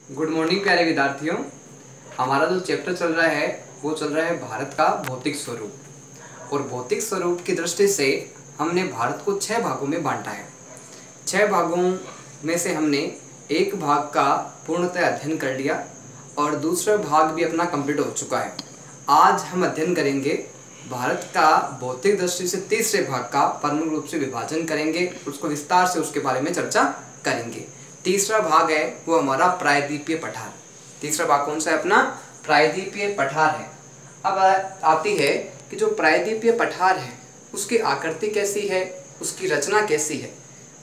Good morning प्यारे विद्यार्थियों। हमारा जो चैप्टर चल रहा है वो चल रहा है भारत का भौतिक स्वरूप। और भौतिक स्वरूप की दृष्टि से हमने भारत को 6 भागों में बांटा है। 6 भागों में से हमने एक भाग का पूर्णतः अध्ययन कर लिया और दूसरा भाग भी अपना कंप्लीट हो चुका है। आज हम अध्ययन करेंगे भारत का भौतिक दृष्टि से तीसरे भाग का प्रमुख रूप से विभाजन करेंगे, उसको विस्तार से उसके बारे में चर्चा करेंगे। तीसरा भाग है वो हमारा प्रायद्वीपीय पठार। तीसरा भाग कौन सा है अपना? प्रायद्वीपीय पठार है। अब आती है कि जो प्रायद्वीपीय पठार है उसकी आकृति कैसी है, उसकी रचना कैसी है,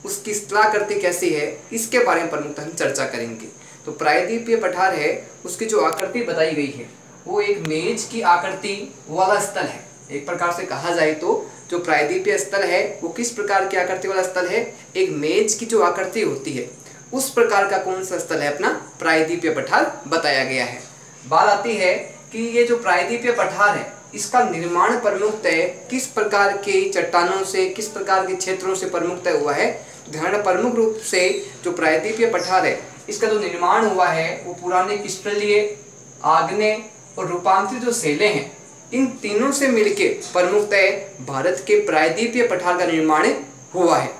उसकी स्थलाकृति कैसी है, इसके बारे में प्रमुखतः हम चर्चा करेंगे। तो प्रायद्वीपीय पठार है, उसकी जो आकृति बताई गई है वो एक मेज की आकृति वाला स्थल है। एक प्रकार से कहा जाए तो जो प्रायद्वीपीय स्थल है वो किस प्रकार की आकृति वाला स्थल है? एक मेज की जो आकृति होती है उस प्रकार का कौन सा स्थल है? अपना प्रायद्वीपीय पठार बताया गया है। बात आती है कि ये जो प्रायद्वीपीय पठार है इसका निर्माण प्रमुखतः किस प्रकार के चट्टानों से, किस प्रकार के क्षेत्रों से प्रमुखतः हुआ है? ध्यान, प्रमुख रूप से जो प्रायद्वीपीय पठार है इसका जो निर्माण हुआ है वो पुराने क्रिस्टलीय, आग्नेय और रूपांतरित जो शैलें हैं इन तीनों से मिलके प्रमुखतः भारत के प्रायद्वीपीय पठार का निर्माण हुआ है।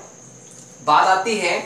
बात आती है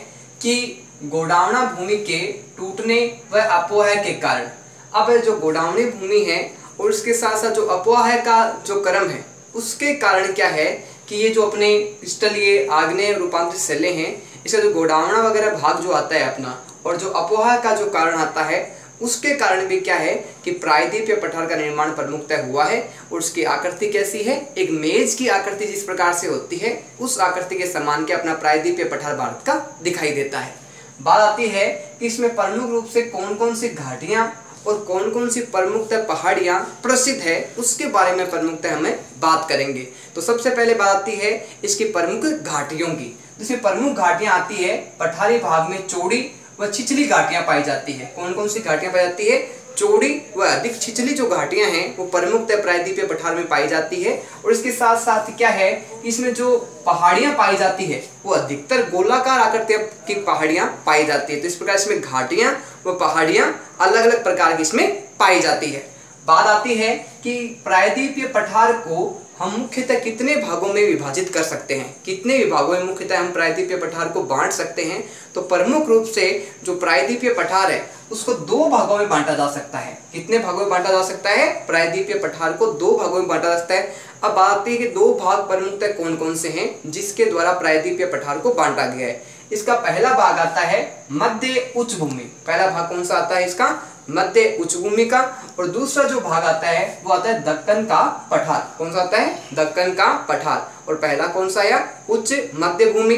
कि गोडावना भूमि के टूटने व अपोह के कारण, अब जो गोडावनी भूमि है और उसके साथ साथ जो अपोह का जो क्रम है उसके कारण क्या है कि ये जो अपने क्रिस्टलीय, आग्नेय, रूपांतरित शैलें हैं इसका जो गोडावना वगैरह भाग जो आता है अपना, और जो अपोह का जो कारण आता है उसके कारण भी क्या है कि प्रायद्वीपीय पठार का निर्माण प्रमुखतः हुआ है। और उसकी आकृति कैसी है? एक मेज की आकृति जिस प्रकार से होती है उस आकृति के समान के अपना प्रायद्वीपीय पठार भारत का दिखाई देता है। बात आती है कि इसमें प्रमुख रूप से कौन कौन सी घाटियां और कौन कौन सी प्रमुखतः पहाड़ियां प्रसिद्ध है उसके बारे में प्रमुखतः हमें बात करेंगे। तो सबसे पहले बात आती है इसकी प्रमुख घाटियों की। जिसमें प्रमुख घाटियां आती है पठारी भाग में चौड़ी व छिछली घाटियां पाई जाती है। कौन कौन सी घाटियां पाई जाती है? चौड़ी व अधिक छिछली जो घाटियां हैं वो प्रमुखतः प्रायद्वीपीय पठार में पाई जाती है। और इसके साथ साथ क्या है कि इसमें जो पहाड़ियां पाई जाती है वो अधिकतर गोलाकार आकृति की पहाड़ियां पाई जाती है। तो इस प्रकार इसमें घाटियां व पहाड़ियां अलग अलग प्रकार की इसमें पाई जाती है। बात आती है कि प्रायद्वीपीय पठार को हम मुख्यतः कितने भागों में विभाजित कर सकते हैं, कितने विभागों में मुख्यतः हम प्रायद्वीपीय पठार को बांट सकते हैं? तो प्रमुख रूप से जो प्रायद्वीपीय पठार है उसको 2 भागों में बांटा जा सकता है। कितने भागों में बांटा जा सकता है? प्रायद्वीपीय पठार को 2 भागों में बांटा जा सकता है। अब बात आती है कि 2 भाग प्रमुखतः कौन कौन से हैं जिसके द्वारा प्रायद्वीपीय पठार को बांटा गया है। इसका पहला भाग आता है मध्य उच्च भूमि। पहला भाग कौन सा आता है इसका? मध्य उच्च भूमि का। और दूसरा जो भाग आता है वो आता है दक्कन का पठार। कौन सा आता है? दक्कन का पठार। और पहला कौन सा है? उच्च मध्य भूमि।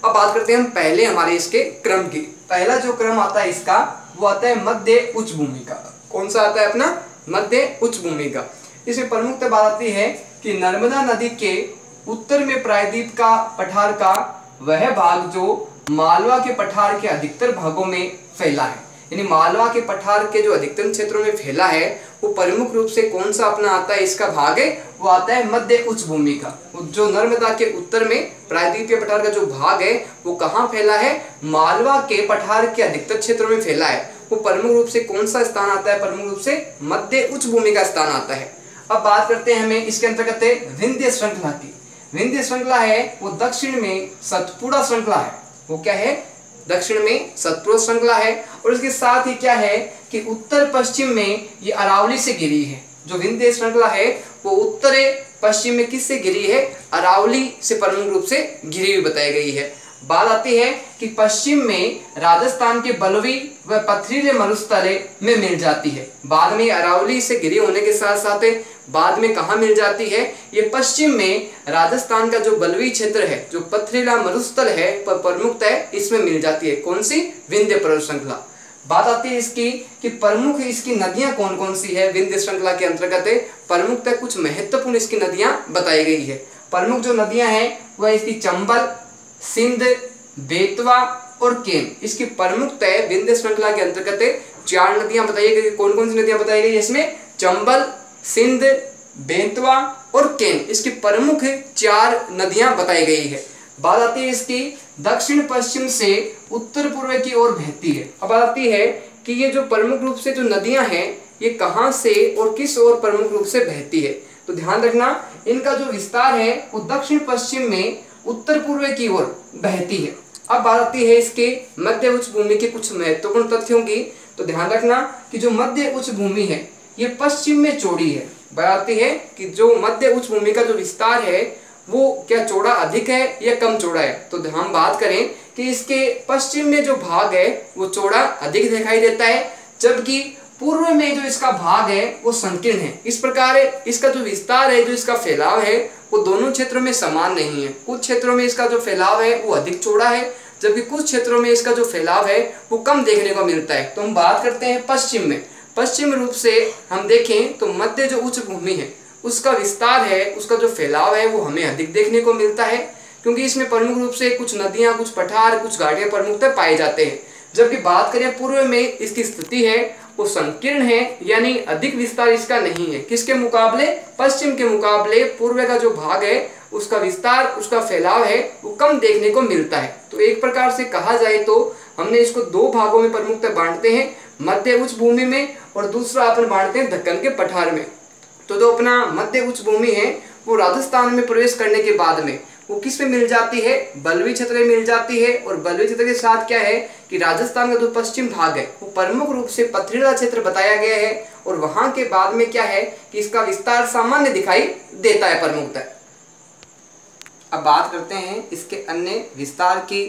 अब बात करते हैं हम पहले हमारे इसके क्रम की। पहला जो क्रम आता है इसका वो आता है मध्य उच्च भूमि का। कौन सा आता है अपना? मध्य उच्च भूमि का। इसमें प्रमुखतः बात आती है कि नर्मदा नदी के उत्तर में प्रायद्वीप का पठार का वह भाग जो मालवा के पठार के अधिकतर भागों में फैला है। यानी मालवा के पठार के जो अधिकतर क्षेत्रों में फैला है वो प्रमुख रूप से कौन सा अपना आता है इसका भाग है? वो आता है मध्य उच्च भूमि का। जो नर्मदा के उत्तर में प्रायद्वीपीय पठार का जो भाग है वो कहाँ फैला है? मालवा के पठार के अधिकतर क्षेत्रों में फैला है। वो प्रमुख रूप से कौन सा स्थान आता है? प्रमुख रूप से मध्य उच्च भूमि का स्थान आता है। अब बात करते हैं हमें इसके अंतर्गत विंध्य श्रृंखला की। विंध्य श्रृंखला है वो दक्षिण में सतपुड़ा श्रृंखला है। वो क्या है? दक्षिण में सतपुड़ा श्रृंखला है। और इसके साथ ही क्या है कि उत्तर पश्चिम में ये अरावली से घिरी है। जो विंध्य श्रृंखला है वो उत्तर पश्चिम में किससे घिरी है? अरावली से प्रमुख रूप से घिरी हुई बताई गई है। बात आती है कि पश्चिम में राजस्थान के बलवी व पथरीले मरुस्थल में मिल जाती है। बाद में अरावली से घिरी होने के साथ साथ बाद में कहाँ मिल जाती है? ये पश्चिम में राजस्थान का जो बलवी क्षेत्र है, जो पथरीला मरुस्थल है, पर प्रमुखतः इसमें मिल जाती है। कौन सी? विंध्य पर्वत श्रृंखला। बात आती है इसकी कि प्रमुख इसकी नदियां कौन कौन सी है विंध्य श्रृंखला के अंतर्गत? प्रमुखतः कुछ महत्वपूर्ण इसकी नदियां बताई गई है। प्रमुख जो नदियां हैं वह इसकी चंबल, सिंध, बेतवा और केन। इसकी प्रमुखतः विंध्य श्रृंखला के अंतर्गत 4 नदियां बताई गई। कौन कौन सी नदियां बताई गई? इसमें चंबल, सिंध, बेतवा और केन, इसकी प्रमुख 4 नदियां बताई गई है। बात आती है इसकी दक्षिण पश्चिम से उत्तर पूर्व की ओर बहती है। अब आती है कि ये जो प्रमुख रूप से जो नदियां हैं ये कहाँ से और किस ओर प्रमुख रूप से बहती है। तो ध्यान रखना, इनका जो विस्तार है वो दक्षिण पश्चिम में उत्तर पूर्व की ओर बहती है। अब बात आती है इसके मध्य उच्च भूमि के कुछ महत्वपूर्ण तथ्यों की। तो ध्यान रखना कि जो मध्य उच्च भूमि है ये पश्चिम में चौड़ी है। बात आती है कि जो मध्य उच्च भूमि का जो विस्तार है वो क्या चौड़ा अधिक है या कम चौड़ा है। तो हम बात करें कि इसके पश्चिम में जो भाग है वो चौड़ा अधिक दिखाई देता है, जबकि पूर्व में जो इसका भाग है वो संकीर्ण है। इस प्रकार इसका जो विस्तार है, जो इसका फैलाव है वो दोनों क्षेत्रों में समान नहीं है। कुछ क्षेत्रों में इसका जो फैलाव है वो अधिक चौड़ा है, जबकि कुछ क्षेत्रों में इसका जो फैलाव है वो कम देखने को मिलता है। तो हम बात करते हैं पश्चिम में। पश्चिम रूप से हम देखें तो मध्य जो उच्च भूमि है उसका विस्तार है, उसका जो फैलाव है वो हमें अधिक देखने को मिलता है, क्योंकि इसमें प्रमुख रूप से कुछ नदियां, कुछ पठार, कुछ घाटियां प्रमुखतः पाए जाते हैं। जबकि बात करें पूर्व में इसकी स्थिति है वो संकीर्ण है, यानी अधिक विस्तार इसका नहीं है। किसके मुकाबले? पश्चिम के मुकाबले पूर्व का जो भाग है उसका विस्तार, उसका फैलाव है वो कम देखने को मिलता है। तो एक प्रकार से कहा जाए तो हमने इसको दो भागों में प्रमुखतः बांटते हैं, मध्य उच्च भूमि में और दूसरा अपन बांटते हैं दक्कन के पठार में। तो जो अपना मध्य उच्च भूमि है वो राजस्थान में प्रवेश करने के बाद में वो किस में मिल जाती है? बलवी क्षेत्र में मिल जाती है। और बलवी क्षेत्र के साथ क्या है कि राजस्थान का जो पश्चिम भाग है वो प्रमुख रूप से पथरीला क्षेत्र बताया गया है, और वहां के बाद में क्या है कि इसका विस्तार सामान्य दिखाई देता है प्रमुखतः। अब बात करते हैं इसके अन्य विस्तार की,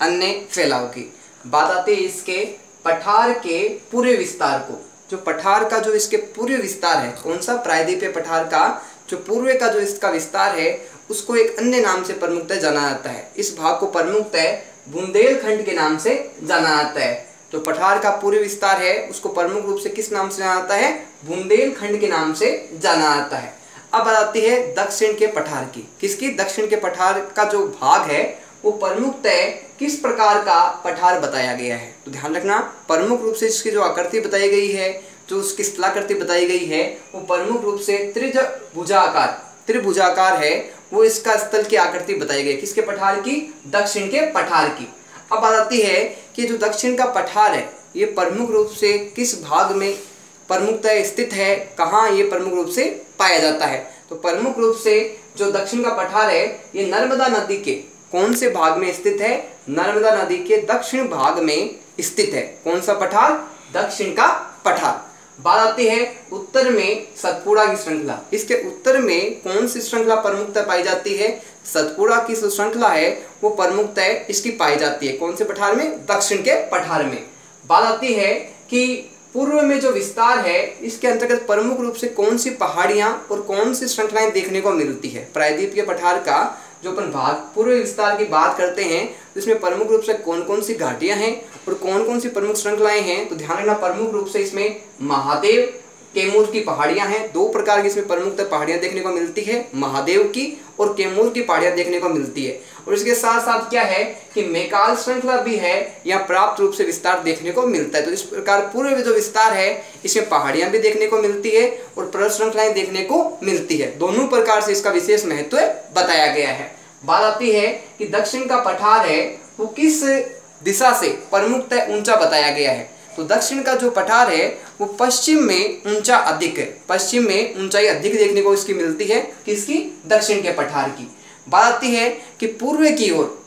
अन्य फैलाव की। बात आती है इसके पठार के पूरे विस्तार को। जो पठार का जो इसके पूर्व विस्तार है, कौन सा? प्रायद्वीपीय पठार का जो पूर्व का जो इसका विस्तार है उसको एक अन्य नाम से प्रमुखतः जाना जाता है। इस भाग को प्रमुखतः बुंदेलखंड के नाम से जाना जाता है। जो पठार का पूर्व विस्तार है उसको प्रमुख रूप से किस नाम से जाना जाता है? बुंदेलखंड के नाम से जाना जाता है। अब आती है दक्षिण के पठार की। किसकी? दक्षिण के पठार का जो भाग है वो प्रमुखतः किस प्रकार का पठार बताया गया है। तो ध्यान रखना, प्रमुख रूप से इसकी जो आकृति बताई गई है, जो उसकी स्थलाकृति बताई गई है वो प्रमुख रूप से त्रिभुजाकार है। वो इसका स्थल की आकृति बताई गई। किसके पठार की? दक्षिण के पठार की। अब बात आती है कि जो दक्षिण का पठार है ये प्रमुख रूप से किस भाग में प्रमुखतः स्थित है, कहाँ ये प्रमुख रूप से पाया जाता है। तो प्रमुख रूप से जो दक्षिण का पठार है ये नर्मदा नदी के कौन से भाग में स्थित है? नर्मदा नदी के दक्षिण भाग में स्थित है। कौन सा पठार? दक्षिण का पठार। बात आती है उत्तर में सतपुड़ा की श्रृंखला। इसके उत्तर में कौन सी श्रृंखला प्रमुखतः पाई जाती है? सतपुड़ा की जो श्रृंखला है वो प्रमुखतः इसकी पाई जाती है। कौन से पठार में? दक्षिण के पठार में। बात आती है कि पूर्व में जो विस्तार है इसके अंतर्गत प्रमुख रूप से कौन सी पहाड़ियां और कौन सी श्रृंखलाएं देखने को मिलती है। प्रायद्वीपीय पठार का जो अपन भाग पूर्व विस्तार की बात करते हैं इसमें प्रमुख रूप से कौन कौन सी घाटियां हैं और कौन कौन सी प्रमुख श्रृंखलाएं हैं। तो ध्यान रखना, प्रमुख रूप से इसमें महादेव, कैमूर की पहाड़ियां हैं। दो प्रकार की इसमें प्रमुखतः पहाड़ियां देखने को मिलती है, महादेव की और कैमूर की पहाड़ियां देखने को मिलती है। और इसके साथ साथ क्या है कि मैकाल श्रृंखला भी है, यहाँ प्राप्त रूप से विस्तार देखने को मिलता है। तो इस प्रकार पूर्व जो विस्तार है इसमें पहाड़ियां भी देखने को मिलती है और पर्वत श्रृंखलाएं देखने को मिलती है। दोनों प्रकार से इसका विशेष महत्व बताया गया है। बात आती है कि दक्षिण का पठार है वो किस दिशा से प्रमुखतः ऊंचा बताया गया है। तो दक्षिण का जो पठार है वो पश्चिम में ऊंचा अधिक है, पश्चिम में ऊंचाई अधिक देखने को इसकी मिलती है। किसकी? दक्षिण के पठार की। बात आती है कि पूर्व की ओर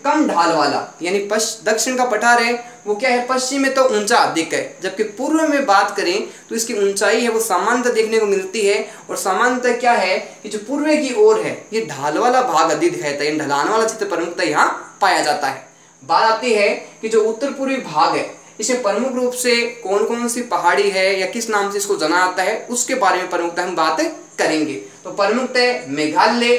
कम ढाल वाला, यानी दक्षिण का पठार है वो क्या है? पश्चिम में तो ऊंचा अधिक है, जबकि पूर्व में बात करें तो इसकी ऊंचाई है वो सामान्यतः देखने को मिलती है। और सामान्यतः क्या है कि जो पूर्व की ओर है ये ढाल वाला भाग अधिक दिखाता है, ढलान वाला क्षेत्र प्रमुखतः यहाँ पाया जाता है। बात आती है कि जो उत्तर पूर्वी भाग है इसमें प्रमुख रूप से कौन कौन सी पहाड़ी है या किस नाम से इसको जाना जाता है उसके बारे में प्रमुखतः हम बात करेंगे। तो प्रमुखतः मेघालय,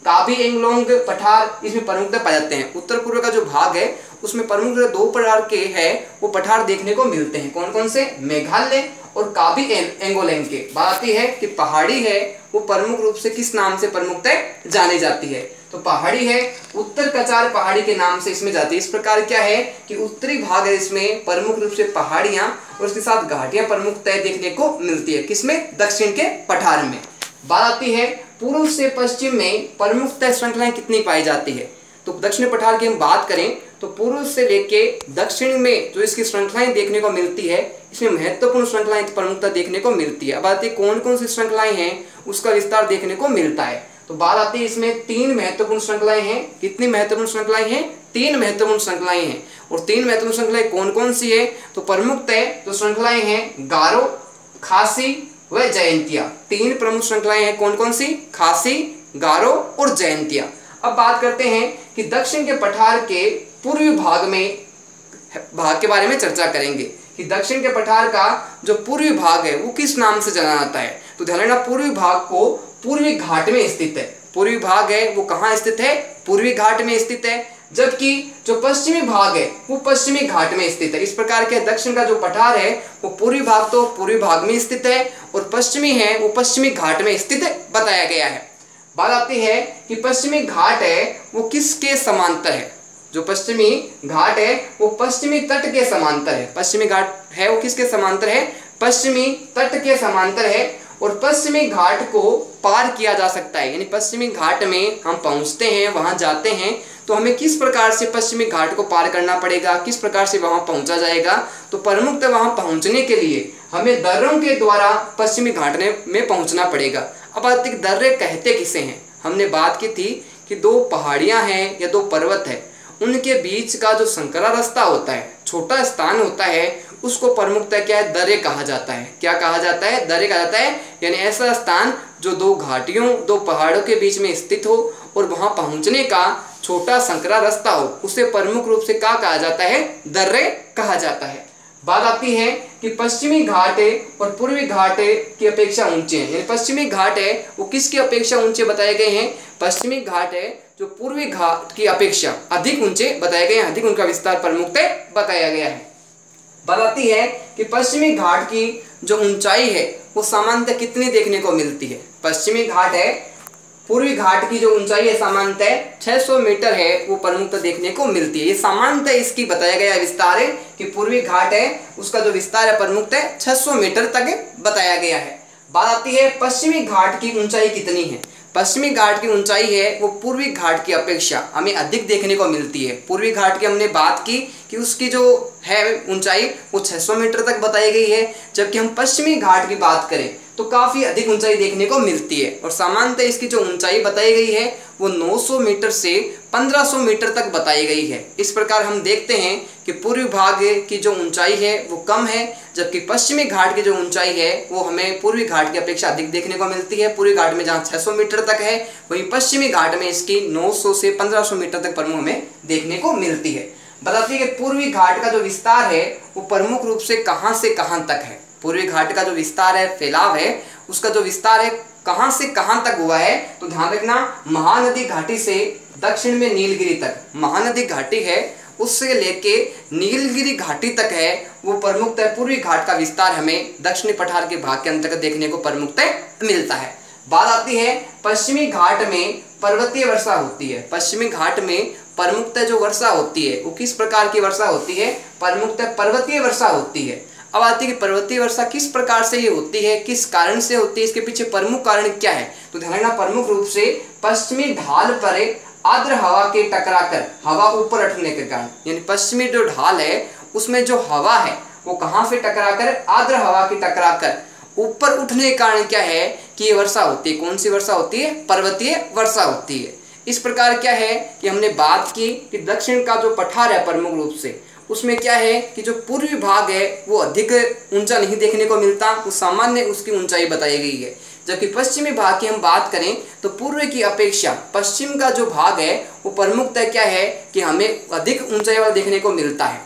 काबी एंगलोंग पठार इसमें प्रमुखतः पाए जाते हैं। उत्तर पूर्व का जो भाग है उसमें प्रमुख दो प्रकार के हैं वो पठार देखने को मिलते हैं। कौन कौन से? मेघालय और काबी एंगोलैंग के। बात आती है कि पहाड़ी है वो प्रमुख रूप से किस नाम से प्रमुखतः जानी जाती है। तो पहाड़ी है उत्तर कचार पहाड़ी के नाम से इसमें जाती है। इस प्रकार क्या है कि उत्तरी भाग है इसमें प्रमुख रूप से पहाड़ियां और उसके साथ घाटियां प्रमुखतः देखने को मिलती है। किसमें? दक्षिण के पठार में। बात आती है पूर्व से पश्चिम में प्रमुखतः श्रृंखलाएं कितनी पाई जाती है। तो दक्षिण पठार की हम बात करें तो तो पूर्व से लेके दक्षिण में जो इसकी श्रृंखलाएं देखने को मिलती है, इसमें महत्वपूर्ण श्रृंखलाएं प्रमुखता देखने को मिलती है। अब आती है कौन कौन सी श्रृंखलाएं हैं, उसका विस्तार देखने को मिलता है। तो बात आती है इसमें 3 महत्वपूर्ण श्रृंखलाएं हैं। कितनी महत्वपूर्ण श्रृंखलाएं हैं? 3 महत्वपूर्ण श्रृंखलाएं हैं। और 3 महत्वपूर्ण श्रृंखलाएं कौन कौन सी है? तो प्रमुखतः जो श्रृंखलाएं हैं गारो, खासी व जयंतिया। 3 प्रमुख श्रृंखलाएं हैं। कौन कौन सी? खासी, गारो और जयंतिया। अब बात करते हैं कि दक्षिण के पठार के पूर्वी भाग के बारे में चर्चा करेंगे कि दक्षिण के पठार का जो पूर्वी भाग है वो किस नाम से जाना जाता है। तो ध्यान रखना, पूर्वी भाग को पूर्वी घाट में स्थित है। पूर्वी भाग है वो कहाँ स्थित है? पूर्वी घाट में स्थित है। जबकि जो पश्चिमी भाग है वो पश्चिमी घाट में स्थित है। इस प्रकार के दक्षिण का जो पठार है वो पूर्वी भाग तो पूर्वी भाग में स्थित है और पश्चिमी है वो पश्चिमी घाट में स्थित बताया गया है। बात आती है कि पश्चिमी घाट है वो किसके समांतर है? जो पश्चिमी घाट है वो पश्चिमी तट के समांतर है। पश्चिमी घाट है वो किसके समांतर है? पश्चिमी तट के समांतर है। और पश्चिमी घाट को पार किया जा सकता है, यानी पश्चिमी घाट में हम पहुंचते हैं, वहां जाते हैं तो हमें किस प्रकार से पश्चिमी घाट को पार करना पड़ेगा, किस प्रकार से वहां पहुंचा जाएगा। तो प्रमुखतः वहां पहुंचने के लिए हमें दर्रों के द्वारा पश्चिमी घाट में पहुंचना पड़ेगा। अब अधिक दर्रे कहते किसे हैं? हमने बात की थी कि 2 पहाड़ियां हैं या 2 पर्वत है, उनके बीच का जो संकरा रास्ता होता है, छोटा स्थान होता है, उसको प्रमुखतः क्या है? दर्रे कहा जाता है। क्या कहा जाता है? दर्रे कहा जाता है। यानी ऐसा स्थान जो 2 घाटियों 2 पहाड़ों के बीच में स्थित हो और वहां पहुंचने का छोटा संकरा रास्ता हो, उसे प्रमुख रूप से क्या कहा जाता है? दर्रे कहा जाता है। बात आती है कि पश्चिमी घाट है और पूर्वी घाट है की अपेक्षा ऊंचे हैं। यानी पश्चिमी घाट है वो किसकी अपेक्षा ऊंचे बताए गए हैं? पश्चिमी घाट है जो पूर्वी घाट की अपेक्षा अधिक ऊंचे बताए गए हैं, अधिक उनका विस्तार प्रमुखतः बताया गया है। बात आती है कि पश्चिमी घाट की जो ऊंचाई है वो सामान्यतः कितनी देखने को मिलती है? पश्चिमी घाट है, पूर्वी घाट की जो ऊंचाई है सामान्यतः 600 मीटर है, वो प्रमुखतः देखने को मिलती है। ये सामान्यतः इसकी बताया गया विस्तार है कि पूर्वी घाट है उसका जो विस्तार है प्रमुखतः 600 मीटर तक बताया गया है। बात आती है पश्चिमी घाट की ऊंचाई कितनी है? पश्चिमी घाट की ऊंचाई है वो पूर्वी घाट की अपेक्षा हमें अधिक देखने को मिलती है। पूर्वी घाट की हमने बात की कि उसकी जो है ऊंचाई वो 600 मीटर तक बताई गई है, जबकि हम पश्चिमी घाट की बात करें तो काफ़ी अधिक ऊंचाई देखने को मिलती है। और सामान्यतः इसकी जो ऊंचाई बताई गई है वो 900 मीटर से 1500 मीटर तक बताई गई है। इस प्रकार हम देखते हैं कि पूर्वी भाग की जो ऊंचाई है वो कम है, जबकि पश्चिमी घाट की जो ऊंचाई है वो हमें पूर्वी घाट की अपेक्षा अधिक देखने को मिलती है। पूर्वी घाट में जहाँ 600 मीटर तक है, वहीं पश्चिमी घाट में इसकी 900 से 1500 मीटर तक प्रमुख हमें देखने को मिलती है। बताती है कि पूर्वी घाट का जो विस्तार है वो प्रमुख रूप से कहाँ तक है? पूर्वी घाट का जो विस्तार है, फैलाव है, उसका जो विस्तार है कहां से कहां तक हुआ है? तो ध्यान रखना, महानदी घाटी से दक्षिण में नीलगिरी तक, महानदी घाटी है उससे लेके नीलगिरी घाटी तक है, वो प्रमुखतः पूर्वी घाट का विस्तार हमें दक्षिणी पठार के भाग के अंतर्गत देखने को प्रमुखतः मिलता है। बात आती है पश्चिमी घाट में पर्वतीय वर्षा होती है। पश्चिमी घाट में प्रमुखतः जो वर्षा होती है वो किस प्रकार की वर्षा होती है? प्रमुखतः पर्वतीय वर्षा होती है। अब आती है कि पर्वतीय वर्षा किस प्रकार से ये होती है, किस कारण से होती है, इसके पीछे प्रमुख कारण क्या है? तो ध्यान रखना, प्रमुख रूप से पश्चिमी ढाल पर आर्द्र हवा के टकराकर हवा ऊपर उठने के कारण, यानी पश्चिमी जो ढाल है उसमें जो हवा है वो कहाँ से टकराकर? आर्द्र हवा की टकराकर ऊपर उठने के कारण क्या है कि ये वर्षा होती है। कौन सी वर्षा होती है? पर्वतीय वर्षा होती है। इस प्रकार क्या है कि हमने बात की कि दक्षिण का जो पठार है प्रमुख रूप से उसमें क्या है कि जो पूर्वी भाग है वो अधिक ऊंचा नहीं देखने को मिलता, वो सामान्य उसकी ऊंचाई बताई गई है। जबकि पश्चिमी भाग की हम बात करें तो पूर्व की अपेक्षा पश्चिम का जो भाग है वो प्रमुखतः क्या है कि हमें अधिक ऊंचाई वाला देखने को मिलता है।